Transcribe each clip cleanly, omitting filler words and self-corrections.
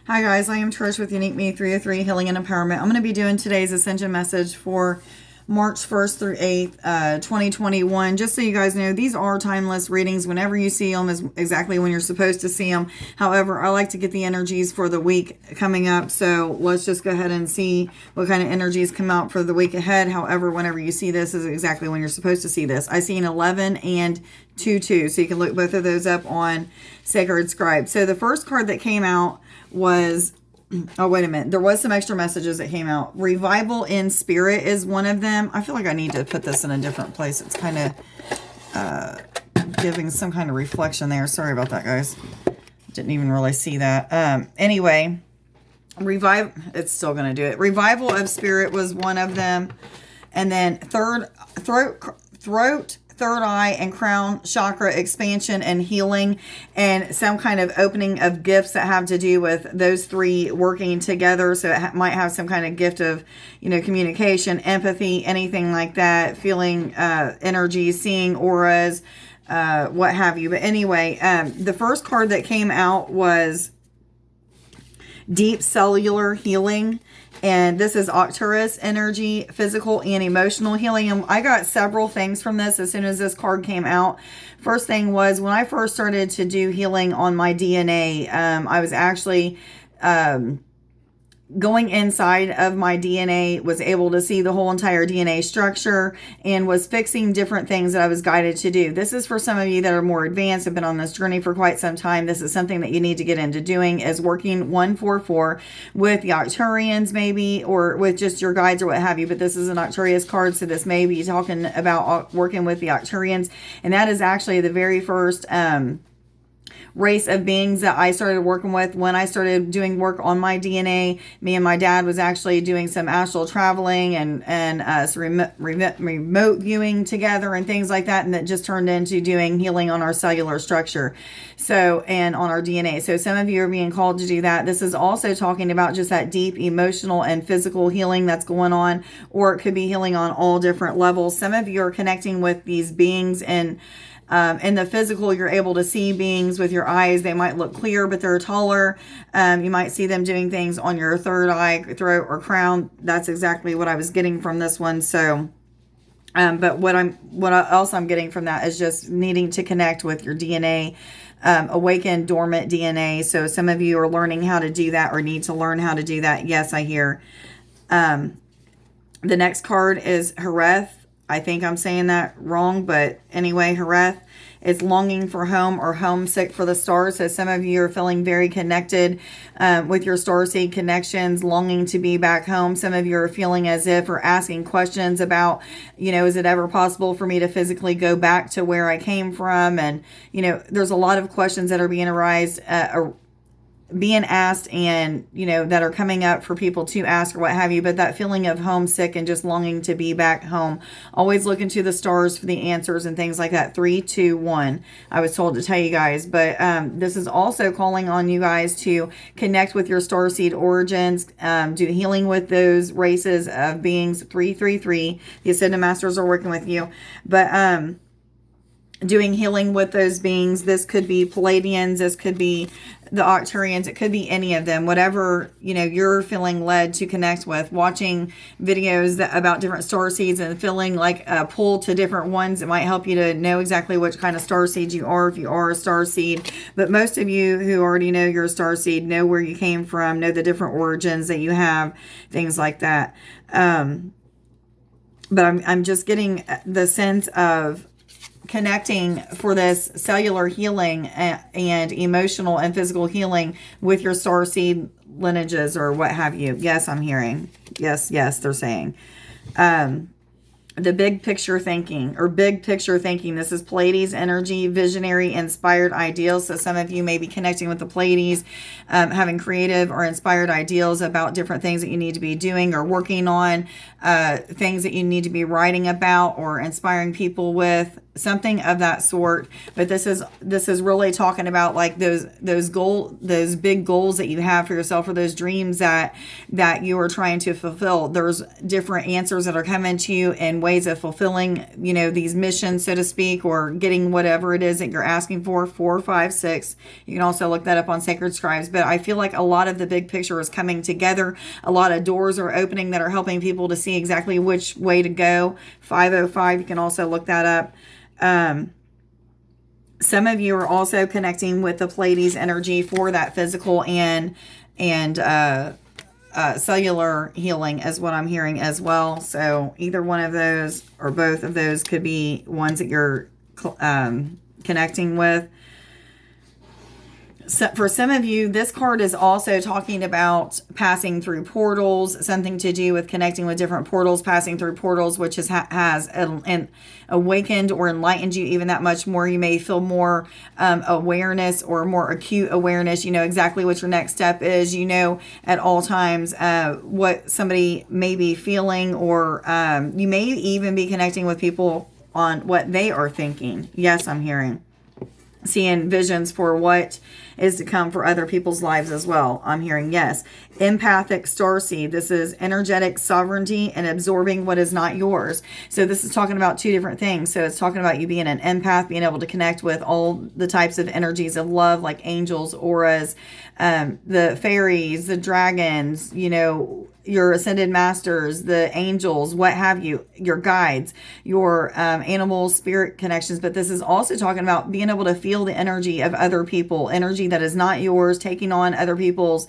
Hi guys, I am Trish with Unique Me 303 Healing and Empowerment. I'm going to be doing today's Ascension message for March 1st through 8th, 2021. Just so you guys know, these are timeless readings. Whenever you see them is exactly when you're supposed to see them. However, I like to get the energies for the week coming up. So let's just go ahead and see what kind of energies come out for the week ahead. However, whenever you see this is exactly when you're supposed to see this. I see an 11 and 2-2. So you can look both of those up on Sacred Scribe. So the first card that came out was, oh, wait a minute. There was some extra messages that came out. Revival in Spirit is one of them. I feel like I need to put this in a different place. It's kind of giving some kind of reflection there. Sorry about that, guys. Didn't even really see that. Anyway, it's still going to do it. Revival of Spirit was one of them. And then throat, third eye and crown chakra expansion and healing, and some kind of opening of gifts that have to do with those three working together. So it might have some kind of gift of, communication, empathy, anything like that, feeling energy, seeing auras, what have you. But anyway, the first card that came out was Deep Cellular Healing. And this is Arcturus energy, physical and emotional healing. And I got several things from this as soon as this card came out. First thing was when I first started to do healing on my DNA, I was actually going inside of my DNA, was able to see the whole entire DNA structure and was fixing different things that I was guided to do. This is for some of you that are more advanced, have been on this journey for quite some time. This is something that you need to get into doing, is working 144 with the Arcturians maybe, or with just your guides or what have you. But this is an Arcturus card, so this may be talking about working with the Arcturians. And that is actually the very first race of beings that I started working with when I started doing work on my DNA. Me and my dad was actually doing some astral traveling and some remote viewing together and things like that, and that just turned into doing healing on our cellular structure, so, and on our DNA. So some of you are being called to do that. This is also talking about just that deep emotional and physical healing that's going on, or it could be healing on all different levels. Some of you are connecting with these beings, and in the physical, you're able to see beings with your eyes. They might look clear, but they're taller. You might see them doing things on your third eye, throat, or crown. That's exactly what I was getting from this one. So, but what else I'm getting from that is just needing to connect with your DNA, awaken dormant DNA. So some of you are learning how to do that or need to learn how to do that. Yes, I hear. The next card is Hareth. I think I'm saying that wrong, but anyway, Hareth is longing for home or homesick for the stars. So some of you are feeling very connected with your starseed connections, longing to be back home. Some of you are feeling as if, or asking questions about, is it ever possible for me to physically go back to where I came from? And, there's a lot of questions that are being asked and, that are coming up for people to ask or what have you. But that feeling of homesick and just longing to be back home, always looking to the stars for the answers and things like that. 3, 2, 1, I was told to tell you guys. But this is also calling on you guys to connect with your starseed origins, do healing with those races of beings. 333, the Ascended Masters are working with you. But doing healing with those beings. This could be Palladians, this could be the Arcturians, it could be any of them, whatever you're feeling led to connect with. Watching videos about different star seeds and feeling like a pull to different ones, it might help you to know exactly which kind of star seed you are, if you are a star seed. But most of you who already know you're a star seed know where you came from, know the different origins that you have, things like that. But I'm just getting the sense of connecting for this cellular healing and emotional and physical healing with your starseed lineages or what have you. Yes, I'm hearing. Yes, they're saying. The big picture thinking. This is Pleiades energy, visionary, inspired ideals. So some of you may be connecting with the Pleiades, having creative or inspired ideals about different things that you need to be doing or working on, things that you need to be writing about or inspiring people with. something of that sort. But this is really talking about like those big goals that you have for yourself, or those dreams that you are trying to fulfill. There's different answers that are coming to you in ways of fulfilling, these missions, so to speak, or getting whatever it is that you're asking for. 4, 5, 6. You can also look that up on Sacred Scribes. But I feel like a lot of the big picture is coming together. A lot of doors are opening that are helping people to see exactly which way to go. 505. You can also look that up. Some of you are also connecting with the Pleiades energy for that physical and cellular healing is what I'm hearing as well. So either one of those or both of those could be ones that you're connecting with. So for some of you, this card is also talking about passing through portals, something to do with connecting with different portals, passing through portals, which has awakened or enlightened you even that much more. You may feel more awareness or more acute awareness. You know exactly what your next step is. You know at all times what somebody may be feeling, or you may even be connecting with people on what they are thinking. Yes, I'm hearing. Seeing visions for what is to come for other people's lives as well. I'm hearing yes. Empathic starseed. This is energetic sovereignty and absorbing what is not yours. So this is talking about two different things. So it's talking about you being an empath, being able to connect with all the types of energies of love, like angels, auras, the fairies, the dragons, your ascended masters, the angels, what have you, your guides, your animal spirit connections. But this is also talking about being able to feel the energy of other people, energy that is not yours, taking on other people's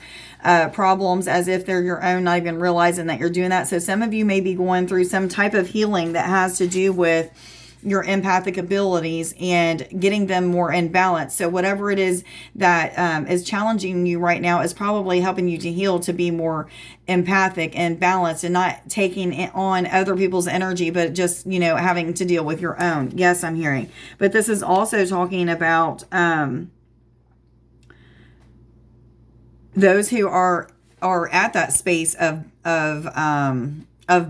problems as if they're your own, not even realizing that you're doing that. So some of you may be going through some type of healing that has to do with your empathic abilities and getting them more in balance. So whatever it is that is challenging you right now is probably helping you to heal, to be more empathic and balanced and not taking on other people's energy, but just, having to deal with your own. Yes, I'm hearing. But this is also talking about those who are at that space of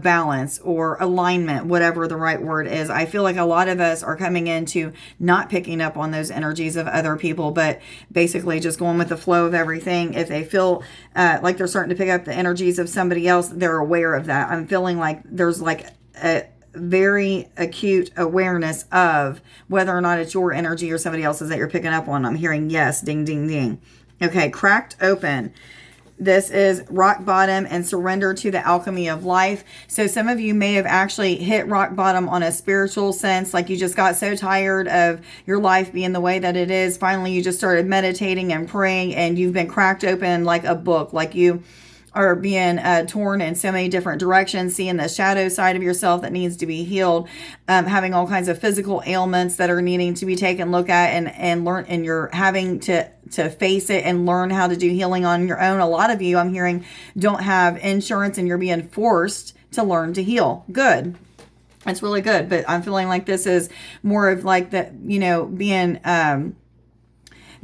balance or alignment, whatever the right word is. I feel like a lot of us are coming into not picking up on those energies of other people, but basically just going with the flow of everything. If they feel like they're starting to pick up the energies of somebody else, they're aware of that. I'm feeling like there's like a very acute awareness of whether or not it's your energy or somebody else's that you're picking up on. I'm hearing yes, ding, ding, ding. Okay, cracked open. This is rock bottom and surrender to the alchemy of life. So some of you may have actually hit rock bottom on a spiritual sense, like you just got so tired of your life being the way that it is. Finally, you just started meditating and praying, and you've been cracked open like a book, like you are being torn in so many different directions, seeing the shadow side of yourself that needs to be healed, having all kinds of physical ailments that are needing to be taken a look at and learn, and you're having to face it and learn how to do healing on your own. A lot of you, I'm hearing, don't have insurance and you're being forced to learn to heal. Good. It's really good. But I'm feeling like this is more of like that,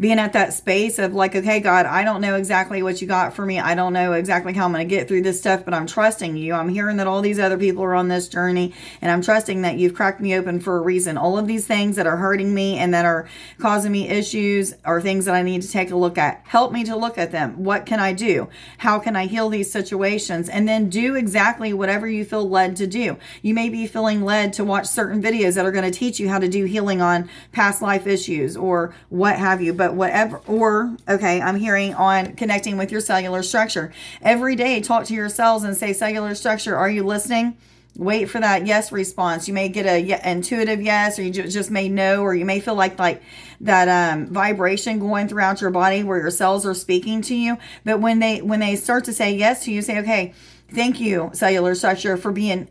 being at that space of like, okay, God, I don't know exactly what you got for me. I don't know exactly how I'm going to get through this stuff, but I'm trusting you. I'm hearing that all these other people are on this journey, and I'm trusting that you've cracked me open for a reason. All of these things that are hurting me and that are causing me issues are things that I need to take a look at. Help me to look at them. What can I do? How can I heal these situations? And then do exactly whatever you feel led to do. You may be feeling led to watch certain videos that are going to teach you how to do healing on past life issues or what have you. But whatever, or okay, I'm hearing on connecting with your cellular structure. Every day, talk to your cells and say, cellular structure, are you listening? Wait for that yes response. You may get a intuitive yes, or you just may know, or you may feel like that vibration going throughout your body where your cells are speaking to you. But when they start to say yes to you, say, okay, thank you, cellular structure, for being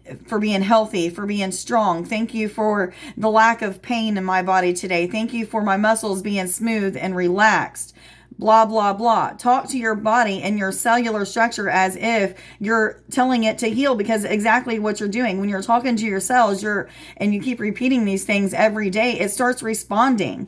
healthy, for being strong. Thank you for the lack of pain in my body today. Thank you for my muscles being smooth and relaxed. Blah, blah, blah. Talk to your body and your cellular structure as if you're telling it to heal, because exactly what you're doing when you're talking to your cells, and you keep repeating these things every day, it starts responding.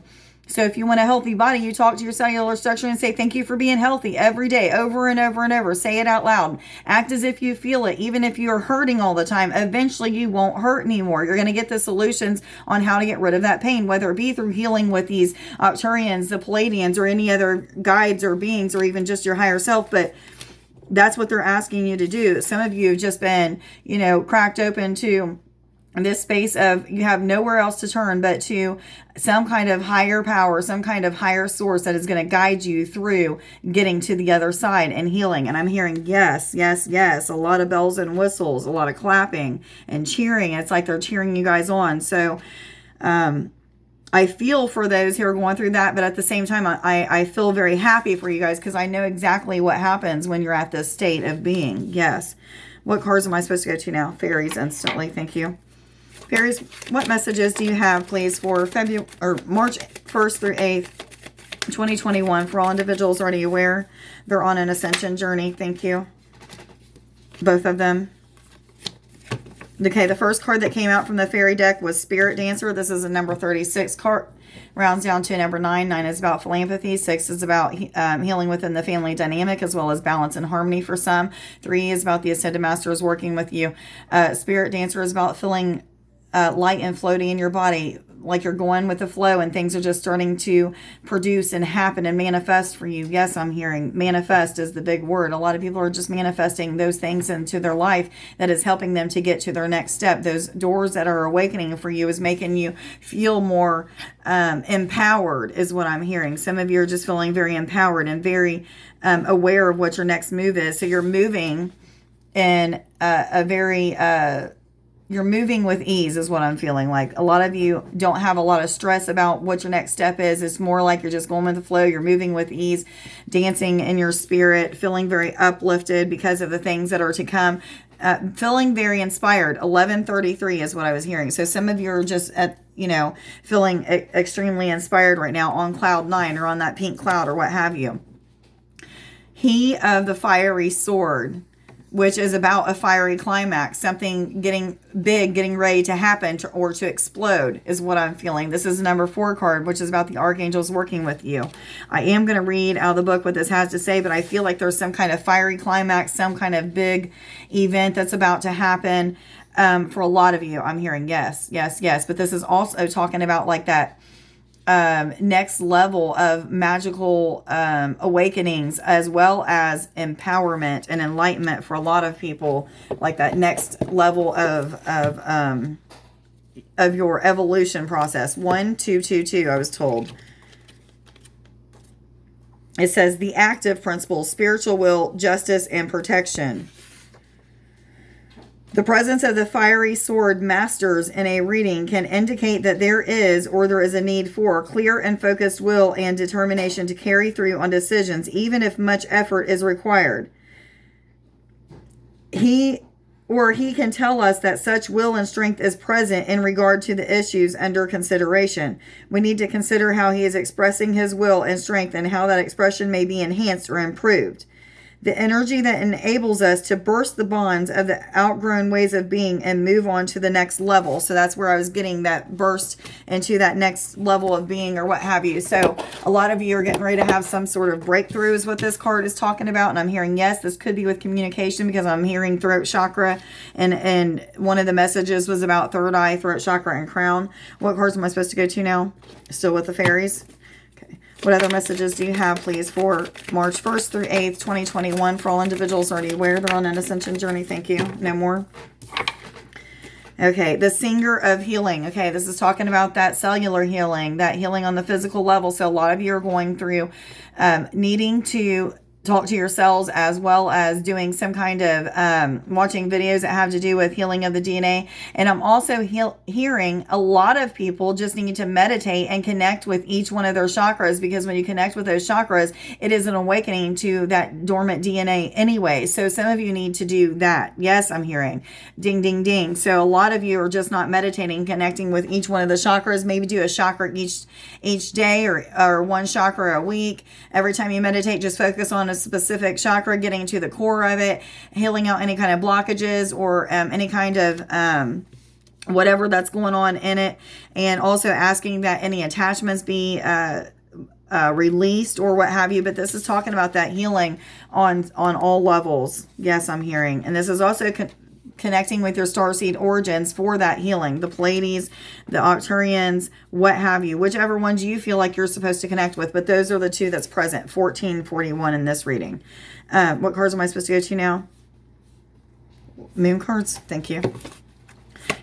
So if you want a healthy body, you talk to your cellular structure and say, thank you for being healthy every day, over and over and over. Say it out loud. Act as if you feel it. Even if you're hurting all the time, eventually you won't hurt anymore. You're going to get the solutions on how to get rid of that pain, whether it be through healing with these Arcturians, the Palladians, or any other guides or beings, or even just your higher self. But that's what they're asking you to do. Some of you have just been, cracked open to this space of you have nowhere else to turn but to some kind of higher power, some kind of higher source that is going to guide you through getting to the other side and healing. And I'm hearing yes, yes, yes. A lot of bells and whistles, a lot of clapping and cheering. It's like they're cheering you guys on. So I feel for those who are going through that, but at the same time, I feel very happy for you guys because I know exactly what happens when you're at this state of being. Yes. What cards am I supposed to go to now? Fairies instantly. Thank you. Fairies, what messages do you have, please, for March 1st through 8th, 2021, for all individuals already aware they're on an ascension journey? Thank you. Both of them. Okay, the first card that came out from the fairy deck was Spirit Dancer. This is a number 36 card. Rounds down to number 9. 9 is about philanthropy. 6 is about healing within the family dynamic, as well as balance and harmony for some. 3 is about the Ascended Masters working with you. Spirit Dancer is about feeling light and floaty in your body, like you're going with the flow and things are just starting to produce and happen and manifest for you. Yes, I'm hearing manifest is the big word. A lot of people are just manifesting those things into their life that is helping them to get to their next step. Those doors that are awakening for you is making you feel more empowered is what I'm hearing. Some of you are just feeling very empowered and very aware of what your next move is. So you're moving in a very you're moving with ease is what I'm feeling like. A lot of you don't have a lot of stress about what your next step is. It's more like you're just going with the flow. You're moving with ease, dancing in your spirit, feeling very uplifted because of the things that are to come. Feeling very inspired. 1133 is what I was hearing. So some of you are just feeling extremely inspired right now on cloud 9 or on that pink cloud or what have you. He of the fiery sword, which is about a fiery climax, something getting big, getting ready to happen or to explode is what I'm feeling. This is number 4 card, which is about the archangels working with you. I am going to read out of the book what this has to say, but I feel like there's some kind of fiery climax, some kind of big event that's about to happen for a lot of you. I'm hearing yes, yes, yes. But this is also talking about like that next level of magical awakenings, as well as empowerment and enlightenment for a lot of people, like that next level of your evolution process. 1222, I was told. It says the active principles, spiritual will, justice, and protection. The presence of the fiery sword masters in a reading can indicate that there is a need for clear and focused will and determination to carry through on decisions, even if much effort is required. He can tell us that such will and strength is present in regard to the issues under consideration. We need to consider how he is expressing his will and strength and how that expression may be enhanced or improved. The energy that enables us to burst the bonds of the outgrown ways of being and move on to the next level. So that's where I was getting that burst into that next level of being or what have you. So a lot of you are getting ready to have some sort of breakthrough is what this card is talking about. And I'm hearing, yes, this could be with communication because I'm hearing throat chakra. And one of the messages was about third eye, throat chakra, and crown. What cards am I supposed to go to now? Still with the fairies? What other messages do you have, please, for March 1st through 8th, 2021, for all individuals already aware they're on an ascension journey? Thank you. No more? Okay, the singer of healing. Okay, this is talking about that cellular healing, that healing on the physical level. So a lot of you are going through needing to talk to yourselves, as well as doing some kind of watching videos that have to do with healing of the DNA. And I'm also hearing a lot of people just need to meditate and connect with each one of their chakras, because when you connect with those chakras, it is an awakening to that dormant DNA anyway. So some of you need to do that. Yes, I'm hearing ding, ding, ding. So a lot of you are just not meditating, connecting with each one of the chakras. Maybe do a chakra each day or one chakra a week. Every time you meditate, just focus on a specific chakra, getting to the core of it, healing out any kind of blockages or any kind of whatever that's going on in it, and also asking that any attachments be released or what have you. But this is talking about that healing on all levels. Yes, I'm hearing. And this is also connecting with your starseed origins for that healing. The Pleiades, the Octurians, what have you. Whichever ones you feel like you're supposed to connect with. But those are the two that's present. 14, 41 in this reading. What cards am I supposed to go to now? Moon cards. Thank you.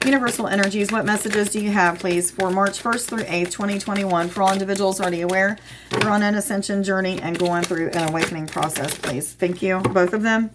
Universal energies, what messages do you have, please, for March 1st through 8th, 2021, for all individuals already aware they're on an ascension journey and going through an awakening process, please? Thank you, both of them.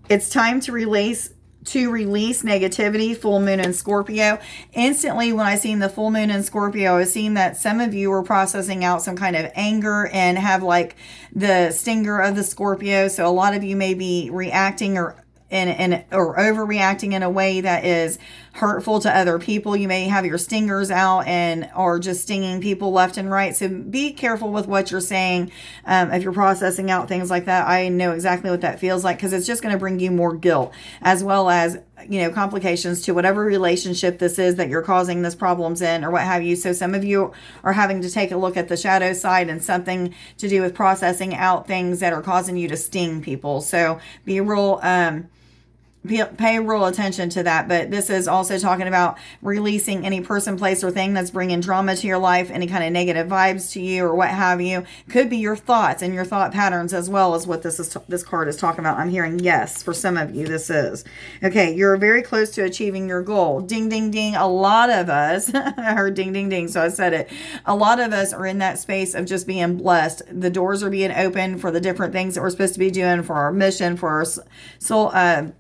It's time to release negativity, full moon in Scorpio. Instantly, when I seen the full moon in Scorpio, I was seeing that some of you were processing out some kind of anger and have like the stinger of the Scorpio. So a lot of you may be reacting or overreacting in a way that is hurtful to other people. You may have your stingers out and or just stinging people left and right. So be careful with what you're saying if you're processing out things like that. I know exactly what that feels like, because it's just going to bring you more guilt, as well as, you know, complications to whatever relationship this is that you're causing this problems in or what have you. So some of you are having to take a look at the shadow side and something to do with processing out things that are causing you to sting people. So be real pay real attention to that. But this is also talking about releasing any person, place, or thing that's bringing drama to your life, any kind of negative vibes to you or what have you. Could be your thoughts and your thought patterns as well as what this card is talking about. I'm hearing yes for some of you. This is okay. You're very close to achieving your goal. Ding, ding, ding. A lot of us I heard ding, ding, ding, so I said it. A lot of us are in that space of just being blessed. The doors are being opened for the different things that we're supposed to be doing for our mission, for our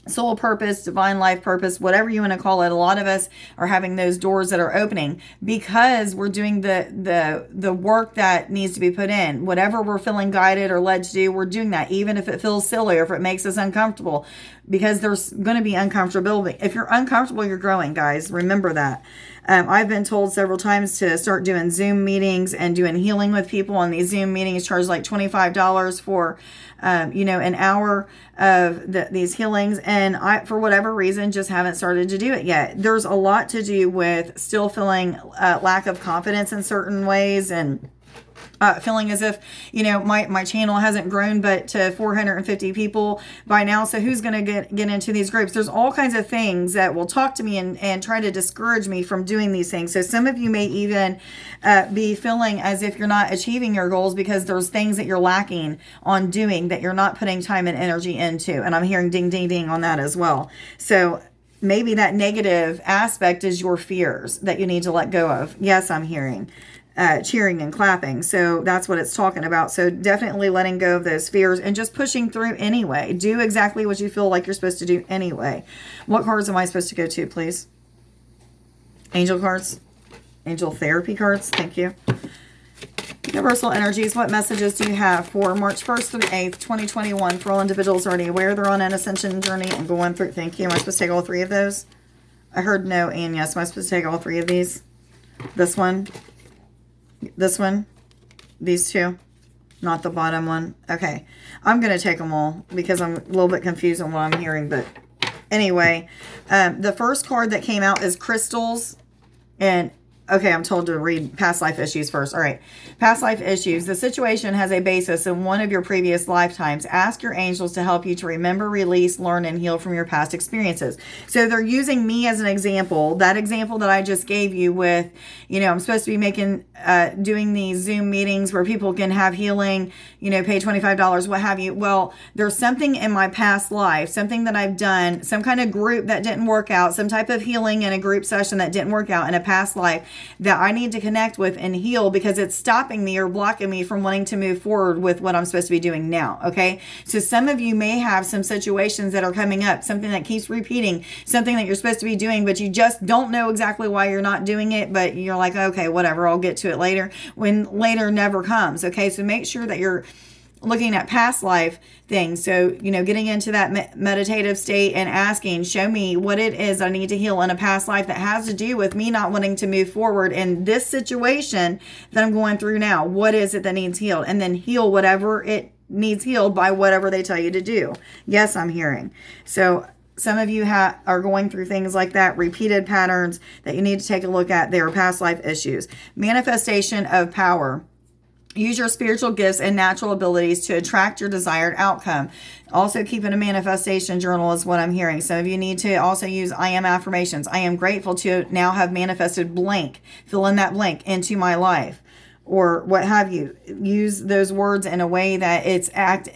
soul purpose, divine life purpose, whatever you want to call it. A lot of us are having those doors that are opening because we're doing the work that needs to be put in. Whatever we're feeling guided or led to do, we're doing that, even if it feels silly or if it makes us uncomfortable, because there's going to be uncomfortability. If you're uncomfortable, you're growing, guys. Remember that. I've been told several times to start doing Zoom meetings and doing healing with people. On these Zoom meetings, charge like $25 for, an hour of these healings. And I, for whatever reason, just haven't started to do it yet. There's a lot to do with still feeling lack of confidence in certain ways, and feeling as if, my channel hasn't grown but to 450 people by now. So who's going to get into these groups? There's all kinds of things that will talk to me and try to discourage me from doing these things. So some of you may even be feeling as if you're not achieving your goals because there's things that you're lacking on doing that you're not putting time and energy into. And I'm hearing ding, ding, ding on that as well. So maybe that negative aspect is your fears that you need to let go of. Yes, I'm hearing cheering and clapping. So that's what it's talking about. So definitely letting go of those fears and just pushing through anyway. Do exactly what you feel like you're supposed to do anyway. What cards am I supposed to go to, please? Angel cards. Angel therapy cards. Thank you. Universal energies, what messages do you have for March 1st through 8th, 2021, for all individuals already aware they're on an ascension journey and going through? Thank you. Am I supposed to take all three of those? I heard no and yes. Am I supposed to take all three of these? This one? This one, these two, not the bottom one. Okay, I'm going to take them all because I'm a little bit confused on what I'm hearing. But anyway, the first card that came out is crystals. And okay, I'm told to read past life issues first. All right. Past life issues. The situation has a basis in one of your previous lifetimes. Ask your angels to help you to remember, release, learn, and heal from your past experiences. So they're using me as an example. That example that I just gave you with, I'm supposed to be doing these Zoom meetings where people can have healing, pay $25, what have you. Well, there's something in my past life, something that I've done, some kind of group that didn't work out, some type of healing in a group session that didn't work out in a past life that I need to connect with and heal, because it's stopping me or blocking me from wanting to move forward with what I'm supposed to be doing now. Okay. So some of you may have some situations that are coming up, something that keeps repeating, something that you're supposed to be doing, but you just don't know exactly why you're not doing it. But you're like, okay, whatever, I'll get to it later, when later never comes. Okay. So make sure that you're looking at past life things. So, getting into that meditative state and asking, show me what it is I need to heal in a past life that has to do with me not wanting to move forward in this situation that I'm going through now. What is it that needs healed? And then heal whatever it needs healed by whatever they tell you to do. Yes, I'm hearing. So some of you are going through things like that, repeated patterns that you need to take a look at. They are past life issues. Manifestation of power. Use your spiritual gifts and natural abilities to attract your desired outcome. Also, keeping a manifestation journal is what I'm hearing. Some of you need to also use I am affirmations. I am grateful to now have manifested blank. Fill in that blank into my life, or what have you. Use those words in a way that it's as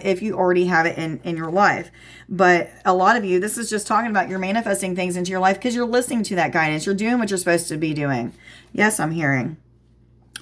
if you already have it in your life. But a lot of you, this is just talking about you're manifesting things into your life because you're listening to that guidance. You're doing what you're supposed to be doing. Yes, I'm hearing.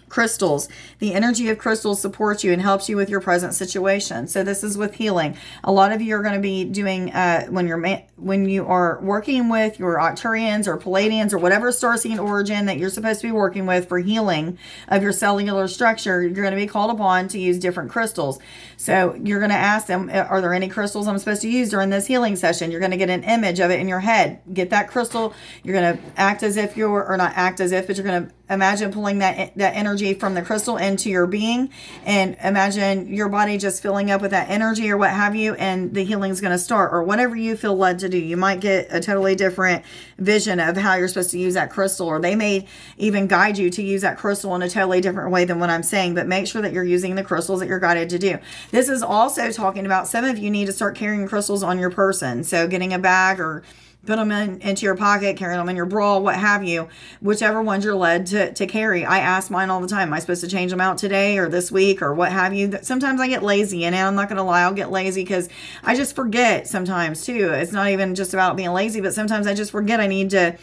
Crystals. The energy of crystals supports you and helps you with your present situation. So this is with healing. A lot of you are going to be doing when you are working with your Arcturians or Palladians or whatever starseed origin that you're supposed to be working with for healing of your cellular structure. You're going to be called upon to use different crystals. So you're going to ask them, are there any crystals I'm supposed to use during this healing session? You're going to get an image of it in your head. Get that crystal. You're going to act as if or not act as if, but you're going to imagine pulling that energy from the crystal into your being, and imagine your body just filling up with that energy or what have you, and the healing is going to start, or whatever you feel led to do. You might get a totally different vision of how you're supposed to use that crystal, or they may even guide you to use that crystal in a totally different way than what I'm saying, but make sure that you're using the crystals that you're guided to do. This is also talking about some of you need to start carrying crystals on your person. So getting a bag or put them into your pocket, carry them in your bra, what have you, whichever ones you're led to carry. I ask mine all the time, am I supposed to change them out today or this week or what have you? Sometimes I get lazy, and I'm not going to lie, I'll get lazy because I just forget sometimes too. It's not even just about being lazy, but sometimes I just forget I need to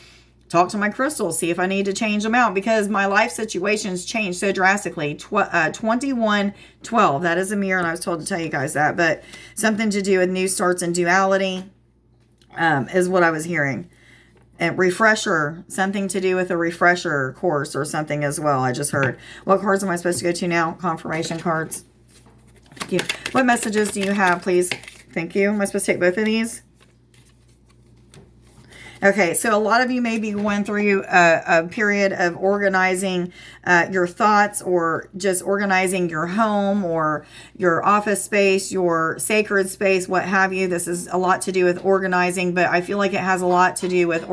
talk to my crystals, see if I need to change them out because my life situations change so drastically. 2112, that is a mirror, and I was told to tell you guys that, but something to do with new starts and duality. Is what I was hearing. And refresher, something to do with a refresher course or something as well. I just heard. What cards am I supposed to go to now? Confirmation cards. Thank you. What messages do you have, please? Thank you. Am I supposed to take both of these? Okay, so a lot of you may be going through a period of organizing your thoughts, or just organizing your home or your office space, your sacred space, what have you. This is a lot to do with organizing, but I feel like it has a lot to do with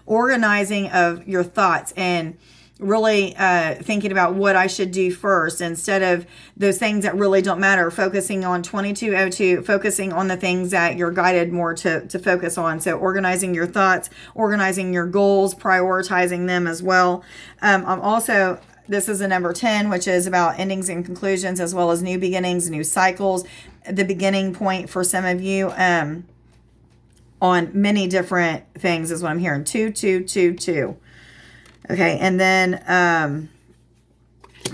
organizing of your thoughts and really thinking about what I should do first instead of those things that really don't matter. Focusing on 2202, focusing on the things that you're guided more to focus on. So organizing your thoughts, organizing your goals, prioritizing them as well. I'm also, this is a number 10, which is about endings and conclusions, as well as new beginnings, new cycles. The beginning point for some of you on many different things is what I'm hearing. 2222. Okay, and then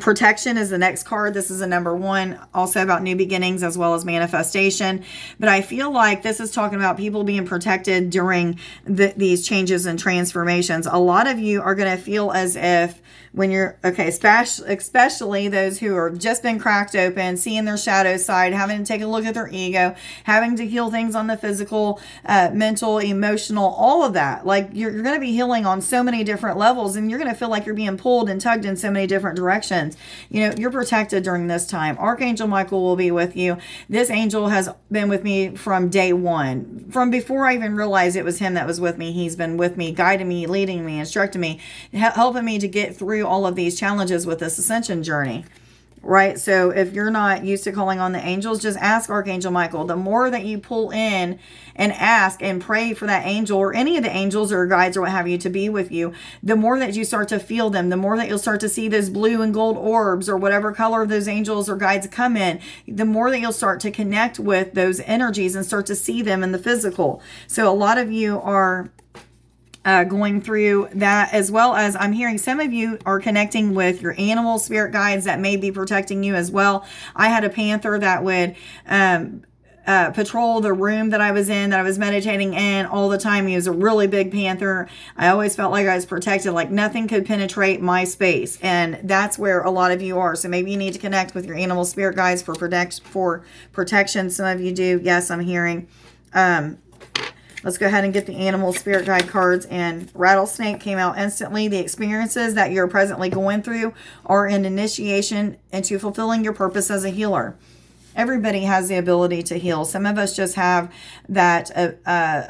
protection is the next card. This is a number 1, also about new beginnings as well as manifestation. But I feel like this is talking about people being protected during these changes and transformations. A lot of you are going to feel as if when you're, okay, especially those who are just been cracked open, seeing their shadow side, having to take a look at their ego, having to heal things on the physical, mental, emotional, all of that. Like you're going to be healing on so many different levels, and you're going to feel like you're being pulled and tugged in so many different directions. You know, you're protected during this time. Archangel Michael will be with you. This angel has been with me from day one. From before I even realized it was him that was with me, he's been with me, guiding me, leading me, instructing me, helping me to get through all of these challenges with this ascension journey. Right? So if you're not used to calling on the angels, just ask Archangel Michael. The more that you pull in and ask and pray for that angel or any of the angels or guides or what have you to be with you, the more that you start to feel them, the more that you'll start to see those blue and gold orbs or whatever color those angels or guides come in, the more that you'll start to connect with those energies and start to see them in the physical. So a lot of you are going through that, as well as I'm hearing some of you are connecting with your animal spirit guides that may be protecting you as well. I had a panther that would patrol the room that I was in, that I was meditating in all the time. He was a really big panther. I always felt like I was protected, like nothing could penetrate my space. And that's where a lot of you are. So maybe you need to connect with your animal spirit guides for protection. Some of you do. Yes, I'm hearing. Let's go ahead and get the animal spirit guide cards. And rattlesnake came out instantly. The experiences that you're presently going through are an initiation into fulfilling your purpose as a healer. Everybody has the ability to heal. Some of us just have that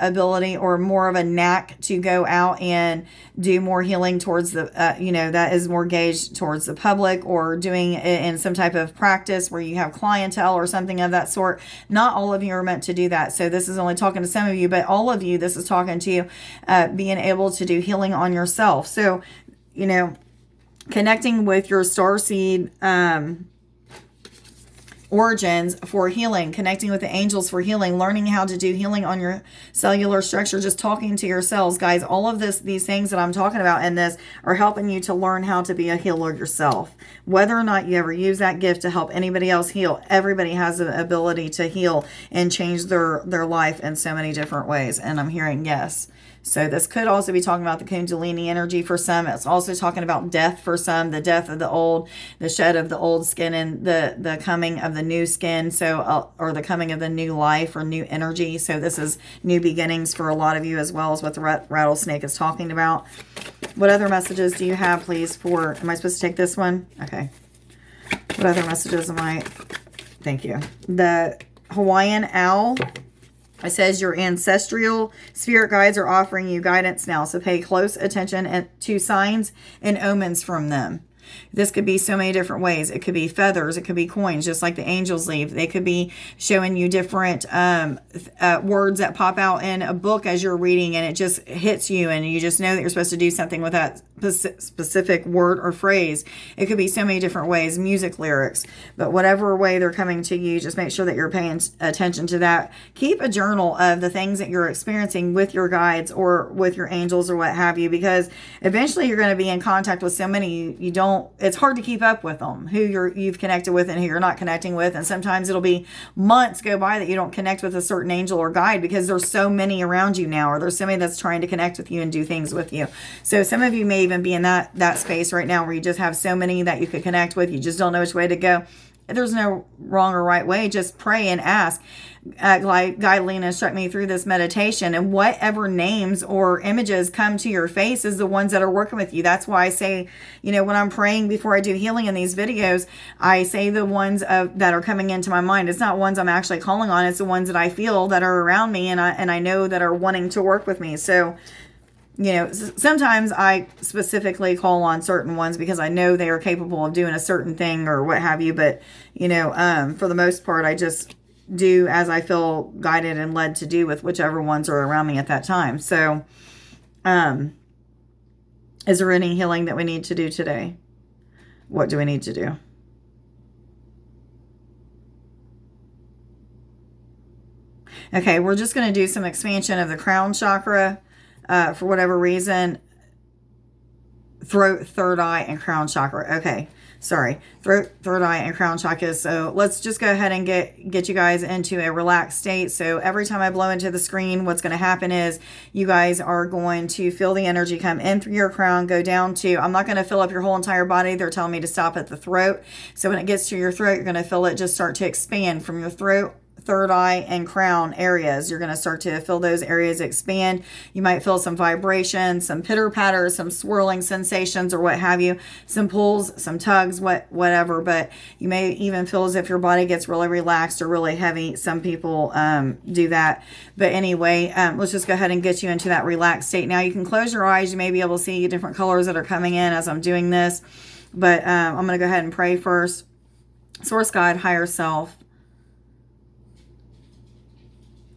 ability or more of a knack to go out and do more healing towards the, that is more gauged towards the public, or doing it in some type of practice where you have clientele or something of that sort. Not all of you are meant to do that. So this is only talking to some of you, but all of you, this is talking to you, being able to do healing on yourself. So, connecting with your starseed, origins for healing, connecting with the angels for healing, learning how to do healing on your cellular structure, just talking to yourselves, guys. All of these things that I'm talking about in this are helping you to learn how to be a healer yourself. Whether or not you ever use that gift to help anybody else heal, everybody has the ability to heal and change their life in so many different ways. And I'm hearing yes. So this could also be talking about the Kundalini energy for some. It's also talking about death for some, the death of the old, the shed of the old skin, and the coming of the new skin. So, or the coming of the new life or new energy. So this is new beginnings for a lot of you, as well as what the rattlesnake is talking about. What other messages do you have, please, for, am I supposed to take this one? Okay. What other messages am I? Thank you. The Hawaiian owl. It says your ancestral spirit guides are offering you guidance now. So pay close attention to signs and omens from them. This could be so many different ways. It could be feathers. It could be coins, just like the angels leave. They could be showing you different words that pop out in a book as you're reading, and it just hits you, and you just know that you're supposed to do something with that specific word or phrase. It could be so many different ways, music lyrics. But whatever way they're coming to you, just make sure that you're paying attention to that. Keep a journal of the things that you're experiencing with your guides or with your angels or what have you, because eventually you're going to be in contact with so many you don't, it's hard to keep up with them, who you've connected with and who you're not connecting with. And sometimes it'll be months go by that you don't connect with a certain angel or guide, because there's so many around you now, or there's somebody that's trying to connect with you and do things with you. So some of you may even be in that space right now where you just have so many that you could connect with. You just don't know which way to go. There's no wrong or right way. Just pray and ask. Guide, Lena, instruct me through this meditation, and whatever names or images come to your face is the ones that are working with you. That's why I say, when I'm praying before I do healing in these videos, I say the ones that are coming into my mind. It's not ones I'm actually calling on. It's the ones that I feel that are around me, and I know that are wanting to work with me. So, sometimes I specifically call on certain ones because I know they are capable of doing a certain thing or what have you. But, for the most part, I just do as I feel guided and led to do with whichever ones are around me at that time. So, is there any healing that we need to do today? What do we need to do? Okay, we're just going to do some expansion of the crown chakra. For whatever reason, throat, third eye, and crown chakra. Okay, sorry, throat, third eye, and crown chakra. So let's just go ahead and get you guys into a relaxed state. So every time I blow into the screen, what's going to happen is you guys are going to feel the energy come in through your crown, go down to, I'm not going to fill up your whole entire body. They're telling me to stop at the throat. So when it gets to your throat, you're going to feel it just start to expand from your throat, third eye, and crown areas. You're going to start to feel those areas expand. You might feel some vibration, some pitter patter, some swirling sensations or what have you, some pulls, some tugs, whatever. But you may even feel as if your body gets really relaxed or really heavy. Some people do that. But anyway, let's just go ahead and get you into that relaxed state. Now you can close your eyes. You may be able to see different colors that are coming in as I'm doing this. But I'm going to go ahead and pray first. Source God, higher self,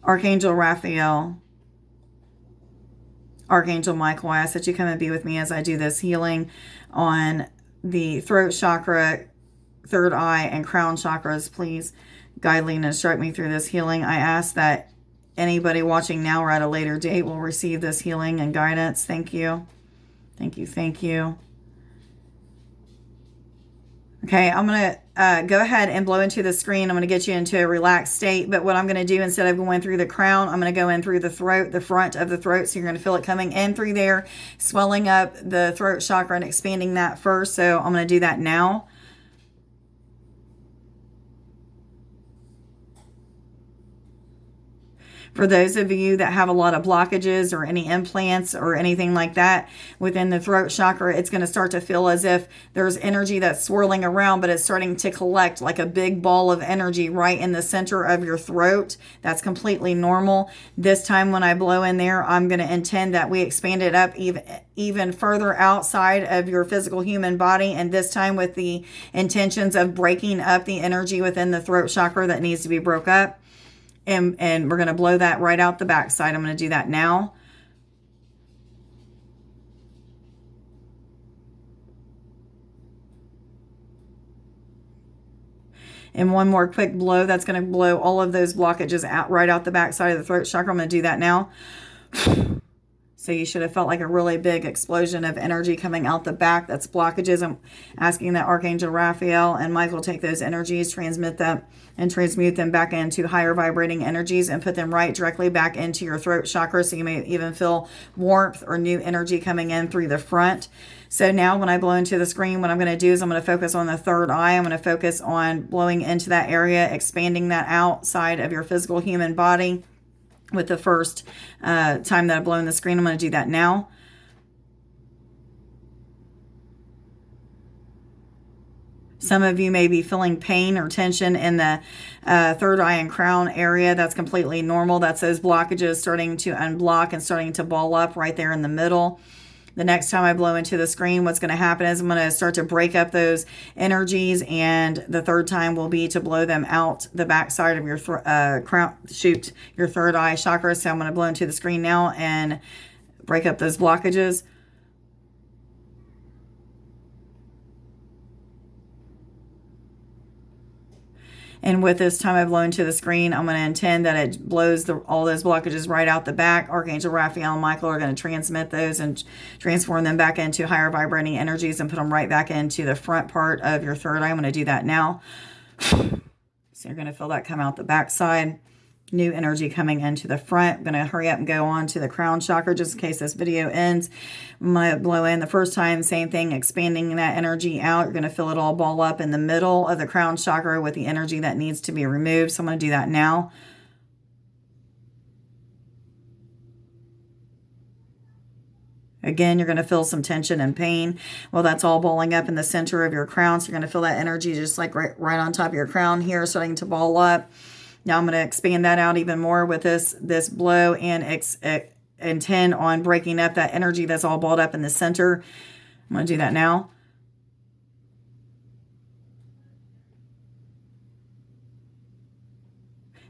Archangel Raphael, Archangel Michael, I ask that you come and be with me as I do this healing on the throat chakra, third eye, and crown chakras. Please guide, lead, and instruct me through this healing. I ask that anybody watching now or at a later date will receive this healing and guidance. Thank you. Thank you. Thank you. Okay, I'm going to go ahead and blow into the screen. I'm going to get you into a relaxed state. But what I'm going to do, instead of going through the crown, I'm going to go in through the throat, the front of the throat. So you're going to feel it coming in through there, swelling up the throat chakra and expanding that first. So I'm going to do that now. For those of you that have a lot of blockages or any implants or anything like that within the throat chakra, it's going to start to feel as if there's energy that's swirling around, but it's starting to collect like a big ball of energy right in the center of your throat. That's completely normal. This time when I blow in there, I'm going to intend that we expand it up even further outside of your physical human body, and this time with the intentions of breaking up the energy within the throat chakra that needs to be broke up. And we're going to blow that right out the backside. I'm going to do that now. And one more quick blow. That's going to blow all of those blockages out right out the backside of the throat chakra. I'm going to do that now. So you should have felt like a really big explosion of energy coming out the back. That's blockages. I'm asking that Archangel Raphael and Michael take those energies, transmit them, and transmute them back into higher vibrating energies and put them right directly back into your throat chakra. So you may even feel warmth or new energy coming in through the front. So now when I blow into the screen, what I'm going to do is I'm going to focus on the third eye. I'm going to focus on blowing into that area, expanding that outside of your physical human body. With the first time that I blow in the screen, I'm going to do that now. Some of you may be feeling pain or tension in the third eye and crown area. That's completely normal. That's those blockages starting to unblock and starting to ball up right there in the middle. The next time I blow into the screen, what's going to happen is I'm going to start to break up those energies, and the third time will be to blow them out the backside of your your third eye chakra. So I'm going to blow into the screen now and break up those blockages. And with this time I blow into the screen, I'm going to intend that it blows all those blockages right out the back. Archangel Raphael and Michael are going to transmit those and transform them back into higher vibrating energies and put them right back into the front part of your third eye. I'm going to do that now. So you're going to feel that come out the back side. New energy coming into the front. I'm going to hurry up and go on to the crown chakra just in case this video ends. I'm going to blow in the first time, same thing, expanding that energy out. You're going to feel it all ball up in the middle of the crown chakra with the energy that needs to be removed. So I'm going to do that now. Again, you're going to feel some tension and pain. Well, that's all balling up in the center of your crown. So you're going to feel that energy just like right on top of your crown here, starting to ball up. Now I'm going to expand that out even more with this blow and intend on breaking up that energy that's all balled up in the center. I'm going to do that now.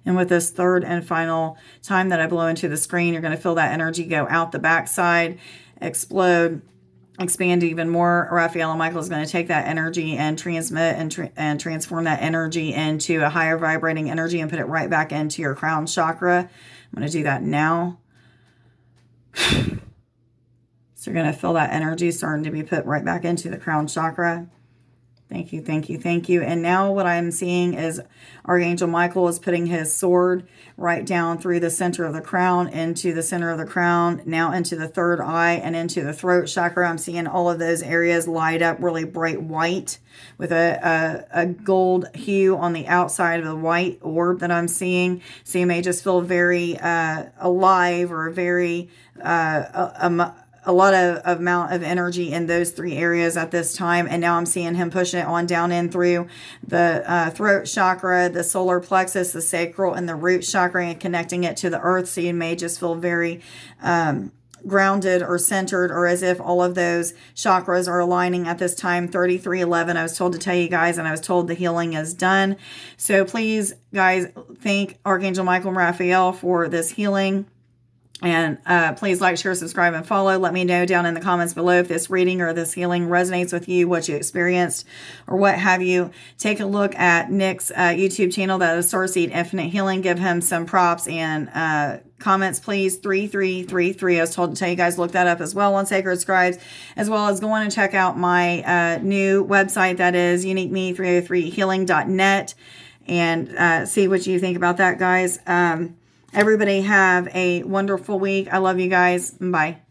And with this third and final time that I blow into the screen, you're going to feel that energy go out the backside, explode, expand even more. Raphael and Michael is going to take that energy and transmit and transform that energy into a higher vibrating energy and put it right back into your crown chakra. I'm going to do that now. So you're going to feel that energy starting to be put right back into the crown chakra. Thank you, thank you, thank you. And now what I'm seeing is Archangel Michael is putting his sword right down through the center of the crown, into the center of the crown, now into the third eye and into the throat chakra. I'm seeing all of those areas light up really bright white with a gold hue on the outside of the white orb that I'm seeing. So you may just feel very alive or very a lot of amount of energy in those three areas at this time. And now I'm seeing him pushing it on down in through the throat chakra, the solar plexus, the sacral, and the root chakra, and connecting it to the earth. So you may just feel very grounded or centered, or as if all of those chakras are aligning at this time. 3311, I was told to tell you guys, and I was told the healing is done. So please, guys, thank Archangel Michael and Raphael for this healing. And please like, share, subscribe, and follow. Let me know down in the comments below if this reading or this healing resonates with you, what you experienced, or what have you. Take a look at Nick's YouTube channel, that is Starseed Infinite Healing. Give him some props and comments, please. 3333. I was told to tell you guys, look that up as well on Sacred Scribes, as well as go on and check out my new website, that is uniqueme303healing.net, and see what you think about that, guys. Everybody have a wonderful week. I love you guys. Bye.